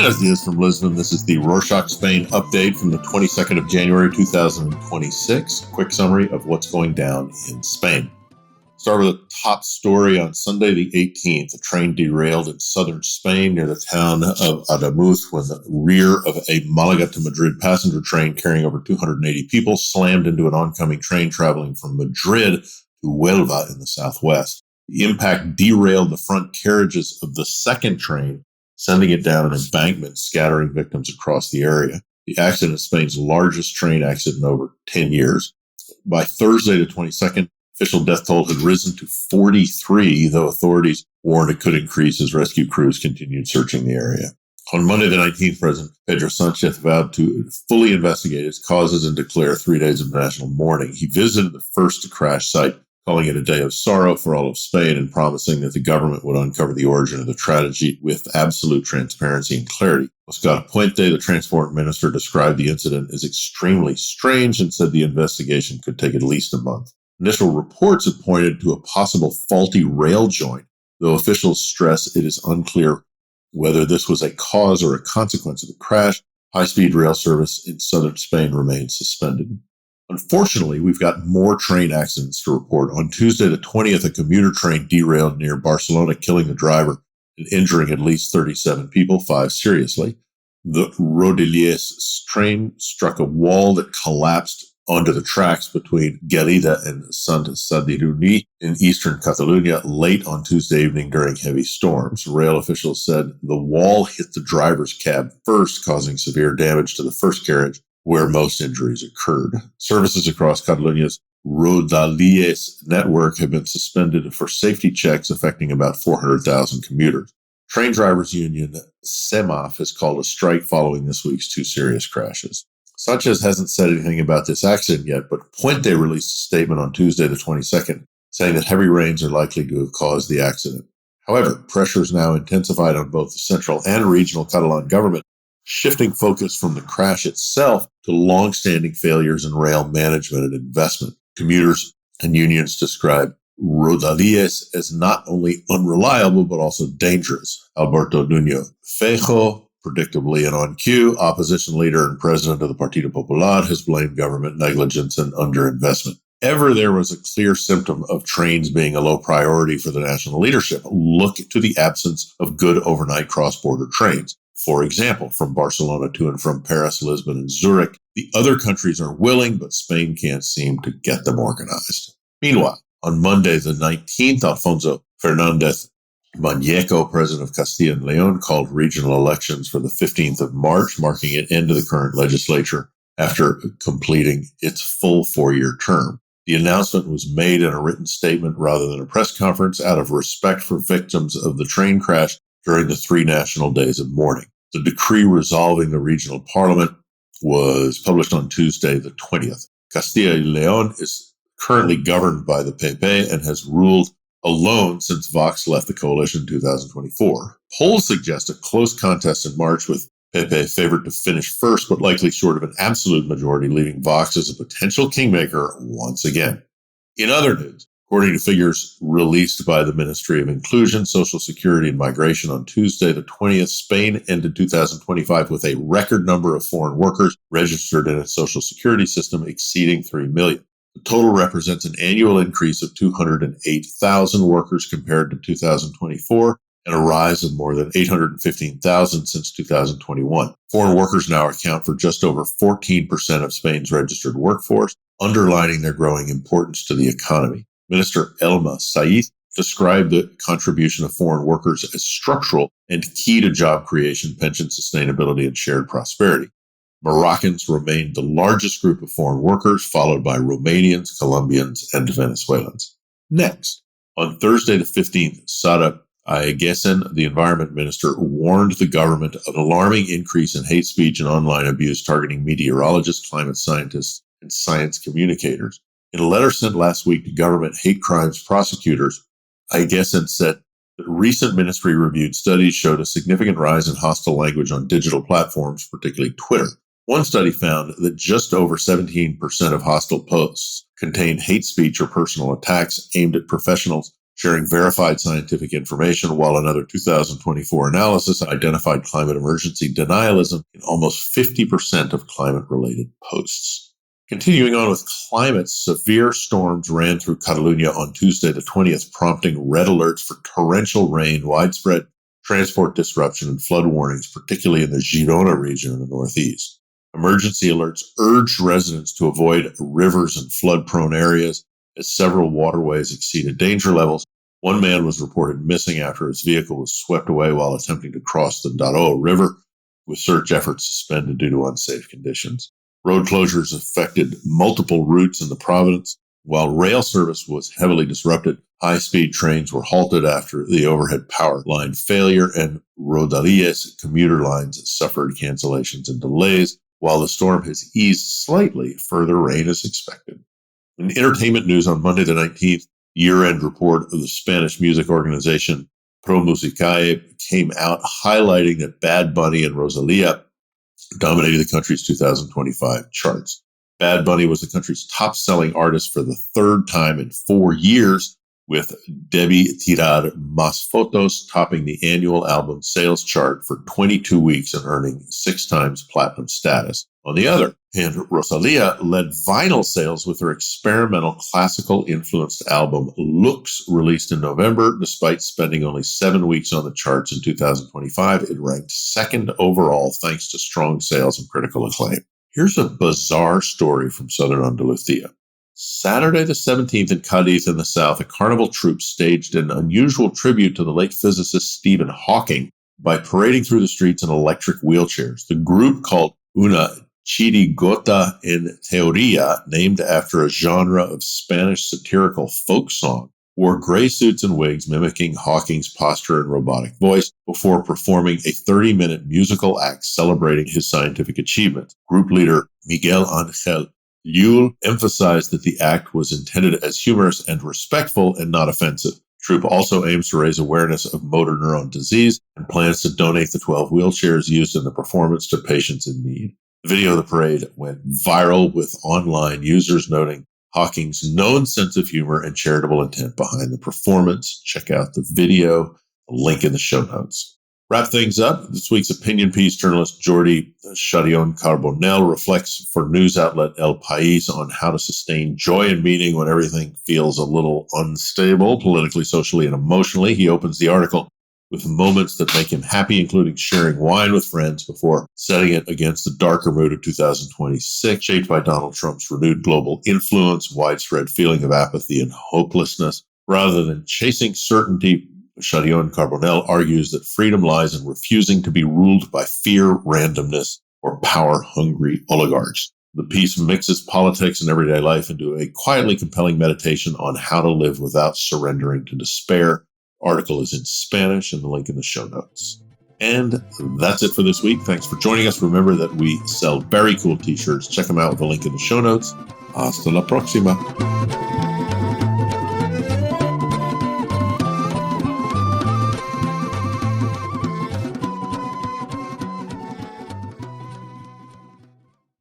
Buenos dias from Lisbon. This is the Rorschach Spain update from the 22nd of January 2026. Quick summary of what's going down in Spain. Start with a top story on Sunday the 18th. A train derailed in southern Spain near the town of Ademuz when the rear of a Malaga to Madrid passenger train carrying over 280 people slammed into an oncoming train traveling from Madrid to Huelva in the southwest. The impact derailed the front carriages of the second train, sending it down an embankment, scattering victims across the area. The accident is Spain's largest train accident in over 10 years. By Thursday the 22nd, official death toll had risen to 43, though authorities warned it could increase as rescue crews continued searching the area. On Monday the 19th, President Pedro Sanchez vowed to fully investigate its causes and declare 3 days of national mourning. He visited the first crash site, calling it a day of sorrow for all of Spain and promising that the government would uncover the origin of the tragedy with absolute transparency and clarity. Oscar Puente, the transport minister, described the incident as extremely strange and said the investigation could take at least a month. Initial reports had pointed to a possible faulty rail joint, though officials stress it is unclear whether this was a cause or a consequence of the crash. High-speed rail service in southern Spain remains suspended. Unfortunately, we've got more train accidents to report. On Tuesday the 20th, a commuter train derailed near Barcelona, killing the driver and injuring at least 37 people, 5 seriously. The Rodalies train struck a wall that collapsed onto the tracks between Gelida and Sant Sadurní in eastern Catalunya late on Tuesday evening during heavy storms. Rail officials said the wall hit the driver's cab first, causing severe damage to the first carriage, where most injuries occurred. Services across Catalunya's Rodalies network have been suspended for safety checks affecting about 400,000 commuters. Train drivers union SEMAF has called a strike following this week's 2 serious crashes. Sanchez hasn't said anything about this accident yet, but Puente released a statement on Tuesday the 22nd saying that heavy rains are likely to have caused the accident. However, pressure is now intensified on both the central and regional Catalan government, shifting focus from the crash itself to long-standing failures in rail management and investment. Commuters and unions describe Rodalies as not only unreliable, but also dangerous. Alberto Núñez Feijóo, predictably and on cue, opposition leader and president of the Partido Popular, has blamed government negligence and underinvestment. Ever there was a clear symptom of trains being a low priority for the national leadership, look to the absence of good overnight cross-border trains. For example, from Barcelona to and from Paris, Lisbon, and Zurich, the other countries are willing, but Spain can't seem to get them organized. Meanwhile, on Monday the 19th, Alfonso Fernández Mañeco, president of Castilla and León, called regional elections for the 15th of March, marking an end to the current legislature after completing its full 4-year term. The announcement was made in a written statement rather than a press conference out of respect for victims of the train crash during the 3 national days of mourning. The decree resolving the regional parliament was published on Tuesday the 20th. Castilla y León is currently governed by the PP and has ruled alone since Vox left the coalition in 2024. Polls suggest a close contest in March, with PP favored to finish first, but likely short of an absolute majority, leaving Vox as a potential kingmaker once again. In other news, according to figures released by the Ministry of Inclusion, Social Security, and Migration on Tuesday the 20th, Spain ended 2025 with a record number of foreign workers registered in its social security system, exceeding 3 million. The total represents an annual increase of 208,000 workers compared to 2024, and a rise of more than 815,000 since 2021. Foreign workers now account for just over 14% of Spain's registered workforce, underlining their growing importance to the economy. Minister Elma Saiz described the contribution of foreign workers as structural and key to job creation, pension sustainability, and shared prosperity. Moroccans remained the largest group of foreign workers, followed by Romanians, Colombians, and Venezuelans. Next, on Thursday the 15th, Sara Ayagesen, the environment minister, warned the government of an alarming increase in hate speech and online abuse targeting meteorologists, climate scientists, and science communicators. In a letter sent last week to government hate crimes prosecutors, Ayagesen said that recent ministry-reviewed studies showed a significant rise in hostile language on digital platforms, particularly Twitter. One study found that just over 17% of hostile posts contained hate speech or personal attacks aimed at professionals sharing verified scientific information, while another 2024 analysis identified climate emergency denialism in almost 50% of climate-related posts. Continuing on with climate, severe storms ran through Catalunya on Tuesday the 20th, prompting red alerts for torrential rain, widespread transport disruption, and flood warnings, particularly in the Girona region in the northeast. Emergency alerts urged residents to avoid rivers and flood-prone areas as several waterways exceeded danger levels. One man was reported missing after his vehicle was swept away while attempting to cross the Daró River, with search efforts suspended due to unsafe conditions. Road closures affected multiple routes in the province. While rail service was heavily disrupted, high-speed trains were halted after the overhead power line failure, and Rodalies commuter lines suffered cancellations and delays. While the storm has eased slightly, further rain is expected. In entertainment news, on Monday the 19th, year-end report of the Spanish music organization Pro Musicae came out, highlighting that Bad Bunny and Rosalía dominated the country's 2025 charts. Bad Bunny was the country's top-selling artist for the third time in 4 years, with Debí Tirar Más Fotos topping the annual album sales chart for 22 weeks and earning 6 times platinum status. On the other hand, Rosalía led vinyl sales with her experimental classical-influenced album Looks, released in November. Despite spending only 7 weeks on the charts in 2025, it ranked second overall thanks to strong sales and critical acclaim. Here's a bizarre story from southern Andalusia. Saturday the 17th in Cadiz in the south, a carnival troupe staged an unusual tribute to the late physicist Stephen Hawking by parading through the streets in electric wheelchairs. The group, called Una Chirigota en Teoría, named after a genre of Spanish satirical folk song, wore gray suits and wigs mimicking Hawking's posture and robotic voice before performing a 30-minute musical act celebrating his scientific achievements. Group leader Miguel Ángel Llull emphasized that the act was intended as humorous and respectful and not offensive. Troupe also aims to raise awareness of motor neuron disease and plans to donate the 12 wheelchairs used in the performance to patients in need. The video of the parade went viral, with online users noting Hawking's known sense of humor and charitable intent behind the performance. Check out the video, a link in the show notes. Wrap things up. This week's opinion piece, journalist Jordi Sarrión-Carbonell reflects for news outlet El País on how to sustain joy and meaning when everything feels a little unstable, politically, socially, and emotionally. He opens the article with moments that make him happy, including sharing wine with friends, before setting it against the darker mood of 2026, shaped by Donald Trump's renewed global influence, widespread feeling of apathy and hopelessness. Rather than chasing certainty, Sarrión-Carbonell argues that freedom lies in refusing to be ruled by fear, randomness, or power-hungry oligarchs. The piece mixes politics and everyday life into a quietly compelling meditation on how to live without surrendering to despair. The article is in Spanish, and the link in the show notes. And that's it for this week. Thanks for joining us. Remember that we sell very cool t-shirts. Check them out with the link in the show notes. Hasta la próxima.